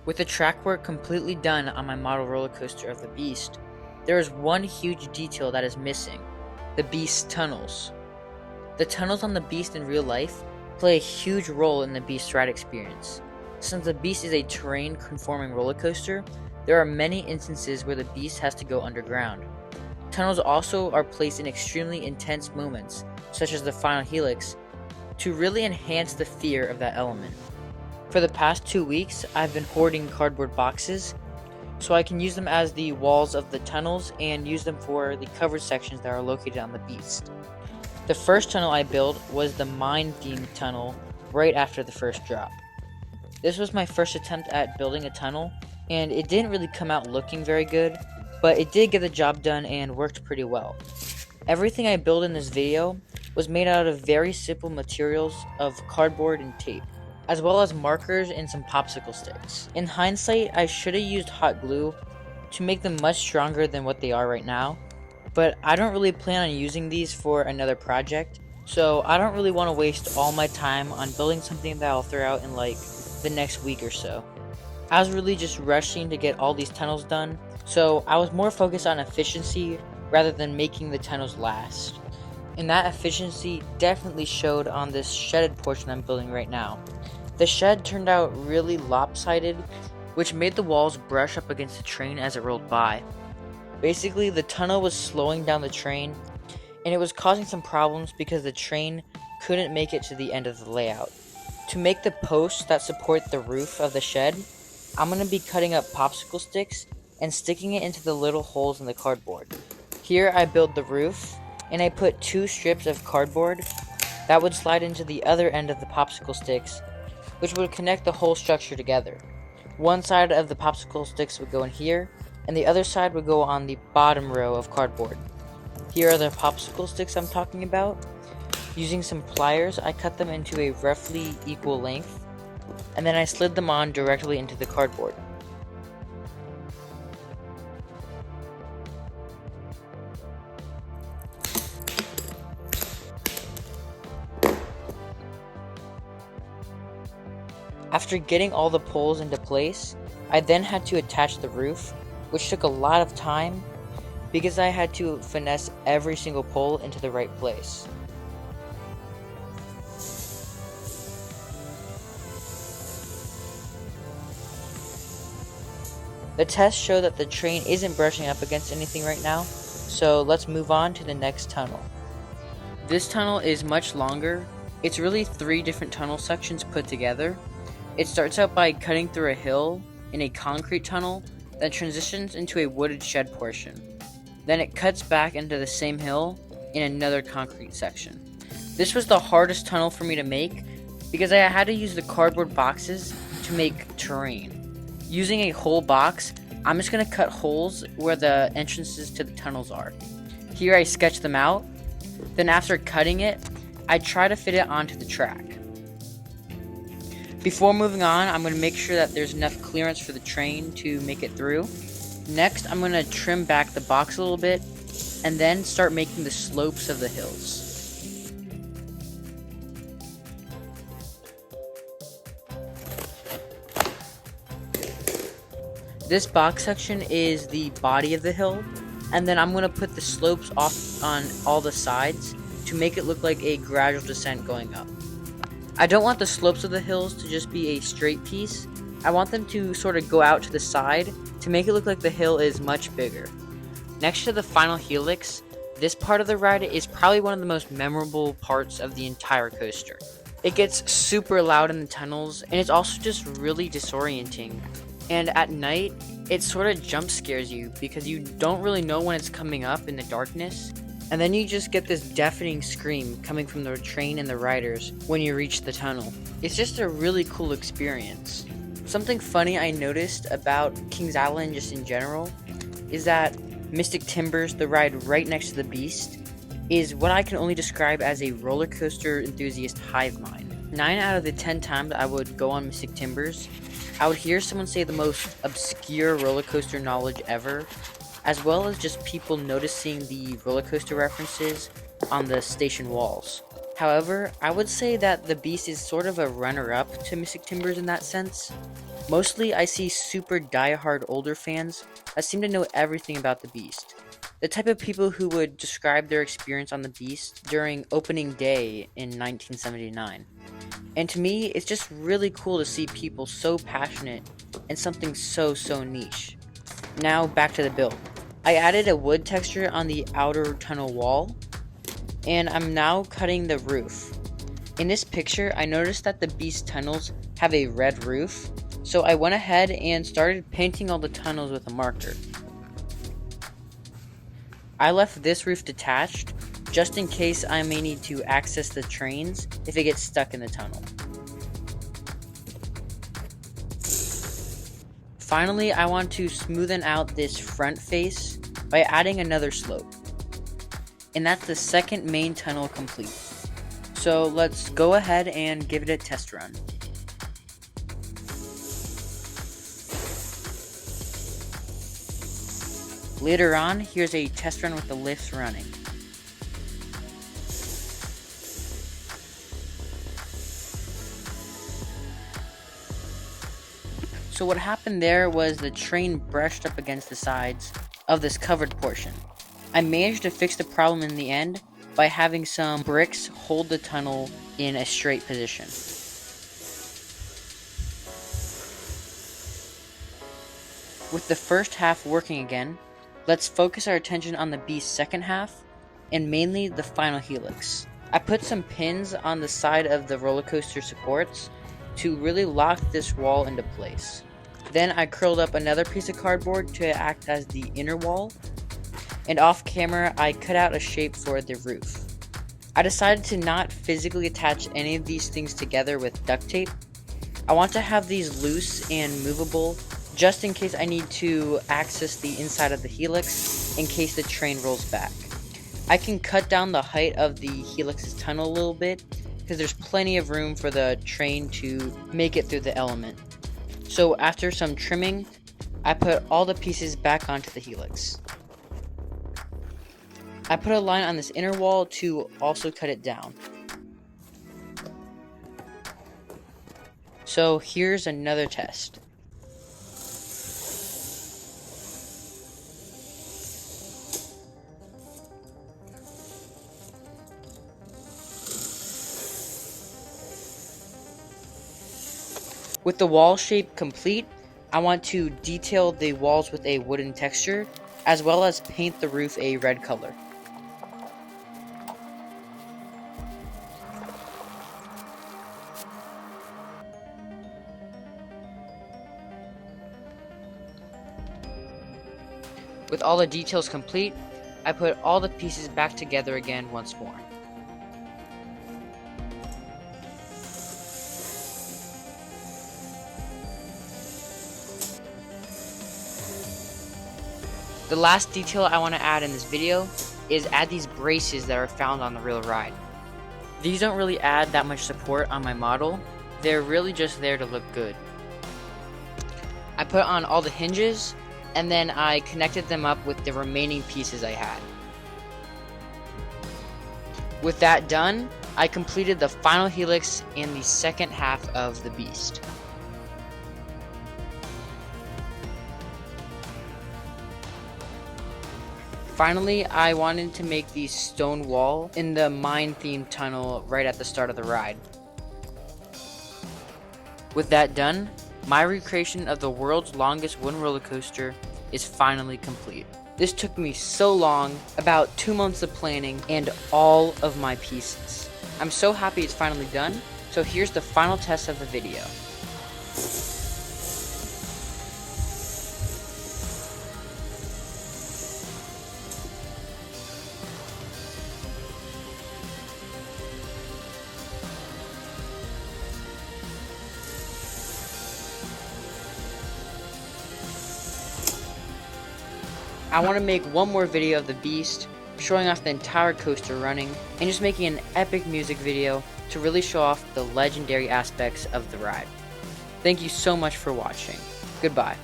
With the track work completely done on my model roller coaster of the Beast, there is one huge detail that is missing: the Beast's tunnels. The tunnels on the Beast in real life play a huge role in the Beast ride experience. Since the Beast is a terrain-conforming roller coaster, there are many instances where the Beast has to go underground. Tunnels also are placed in extremely intense moments, such as the final Helix, to really enhance the fear of that element. For the past 2 weeks, I've been hoarding cardboard boxes, so I can use them as the walls of the tunnels and use them for the covered sections that are located on the Beast. The first tunnel I built was the mine-themed tunnel right after the first drop. This was my first attempt at building a tunnel, and it didn't really come out looking very good, but it did get the job done and worked pretty well. Everything I built in this video was made out of very simple materials of cardboard and tape, as well as markers and some popsicle sticks. In hindsight, I should have used hot glue to make them much stronger than what they are right now, but I don't really plan on using these for another project, so I don't really want to waste all my time on building something that I'll throw out in like the next week or so. I was really just rushing to get all these tunnels done, so I was more focused on efficiency rather than making the tunnels last. And that efficiency definitely showed on this shedded portion I'm building right now. The shed turned out really lopsided, which made the walls brush up against the train as it rolled by. Basically, the tunnel was slowing down the train, and it was causing some problems because the train couldn't make it to the end of the layout. To make the posts that support the roof of the shed, I'm going to be cutting up popsicle sticks and sticking it into the little holes in the cardboard. Here I build the roof, and I put 2 strips of cardboard that would slide into the other end of the popsicle sticks, which would connect the whole structure together. One side of the popsicle sticks would go in here, and the other side would go on the bottom row of cardboard. Here are the popsicle sticks I'm talking about. Using some pliers, I cut them into a roughly equal length, and then I slid them on directly into the cardboard. After getting all the poles into place, I then had to attach the roof, which took a lot of time because I had to finesse every single pole into the right place. The tests show that the train isn't brushing up against anything right now, so let's move on to the next tunnel. This tunnel is much longer. It's really 3 different tunnel sections put together. It starts out by cutting through a hill in a concrete tunnel, then transitions into a wooded shed portion. Then it cuts back into the same hill in another concrete section. This was the hardest tunnel for me to make because I had to use the cardboard boxes to make terrain. Using a whole box, I'm just going to cut holes where the entrances to the tunnels are. Here I sketch them out, then after cutting it, I try to fit it onto the track. Before moving on, I'm going to make sure that there's enough clearance for the train to make it through. Next, I'm going to trim back the box a little bit, and then start making the slopes of the hills. This box section is the body of the hill, and then I'm going to put the slopes off on all the sides to make it look like a gradual descent going up. I don't want the slopes of the hills to just be a straight piece. I want them to sort of go out to the side to make it look like the hill is much bigger. Next to the final Helix, this part of the ride is probably one of the most memorable parts of the entire coaster. It gets super loud in the tunnels, and it's also just really disorienting. And at night, it sort of jump scares you because you don't really know when it's coming up in the darkness. And then you just get this deafening scream coming from the train and the riders when you reach the tunnel. It's just a really cool experience. Something funny I noticed about Kings Island just in general is that Mystic Timbers, the ride right next to the Beast, is what I can only describe as a roller coaster enthusiast hive mind. 9 out of the 10 times I would go on Mystic Timbers, I would hear someone say the most obscure roller coaster knowledge ever, as well as just people noticing the roller coaster references on the station walls. However, I would say that the Beast is sort of a runner-up to Mystic Timbers in that sense. Mostly I see super diehard older fans that seem to know everything about the Beast. The type of people who would describe their experience on the Beast during opening day in 1979. And to me, it's just really cool to see people so passionate and something so niche. Now back to the build. I added a wood texture on the outer tunnel wall, and I'm now cutting the roof. In this picture, I noticed that the Beast tunnels have a red roof, so I went ahead and started painting all the tunnels with a marker. I left this roof detached, just in case I may need to access the trains if it gets stuck in the tunnel. Finally, I want to smoothen out this front face by adding another slope. And that's the second main tunnel complete. So let's go ahead and give it a test run. Later on, here's a test run with the lifts running. So what happened there was the train brushed up against the sides of this covered portion. I managed to fix the problem in the end by having some bricks hold the tunnel in a straight position. With the first half working again, let's focus our attention on the Beast's second half, and mainly the final helix. I put some pins on the side of the roller coaster supports to really lock this wall into place. Then I curled up another piece of cardboard to act as the inner wall, and off camera I cut out a shape for the roof. I decided to not physically attach any of these things together with duct tape. I want to have these loose and movable just in case I need to access the inside of the helix in case the train rolls back. I can cut down the height of the helix's tunnel a little bit because there's plenty of room for the train to make it through the element. So after some trimming, I put all the pieces back onto the helix. I put a line on this inner wall to also cut it down. So here's another test. With the wall shape complete, I want to detail the walls with a wooden texture, as well as paint the roof a red color. With all the details complete, I put all the pieces back together again once more. The last detail I want to add in this video is add these braces that are found on the real ride. These don't really add that much support on my model, they're really just there to look good. I put on all the hinges, and then I connected them up with the remaining pieces I had. With that done, I completed the final helix and the second half of the Beast. Finally, I wanted to make the stone wall in the mine-themed tunnel right at the start of the ride. With that done, my recreation of the world's longest wooden roller coaster is finally complete. This took me so long, about 2 months of planning, and all of my pieces. I'm so happy it's finally done, so here's the final test of the video. I want to make one more video of the Beast, showing off the entire coaster running, and just making an epic music video to really show off the legendary aspects of the ride. Thank you so much for watching. Goodbye.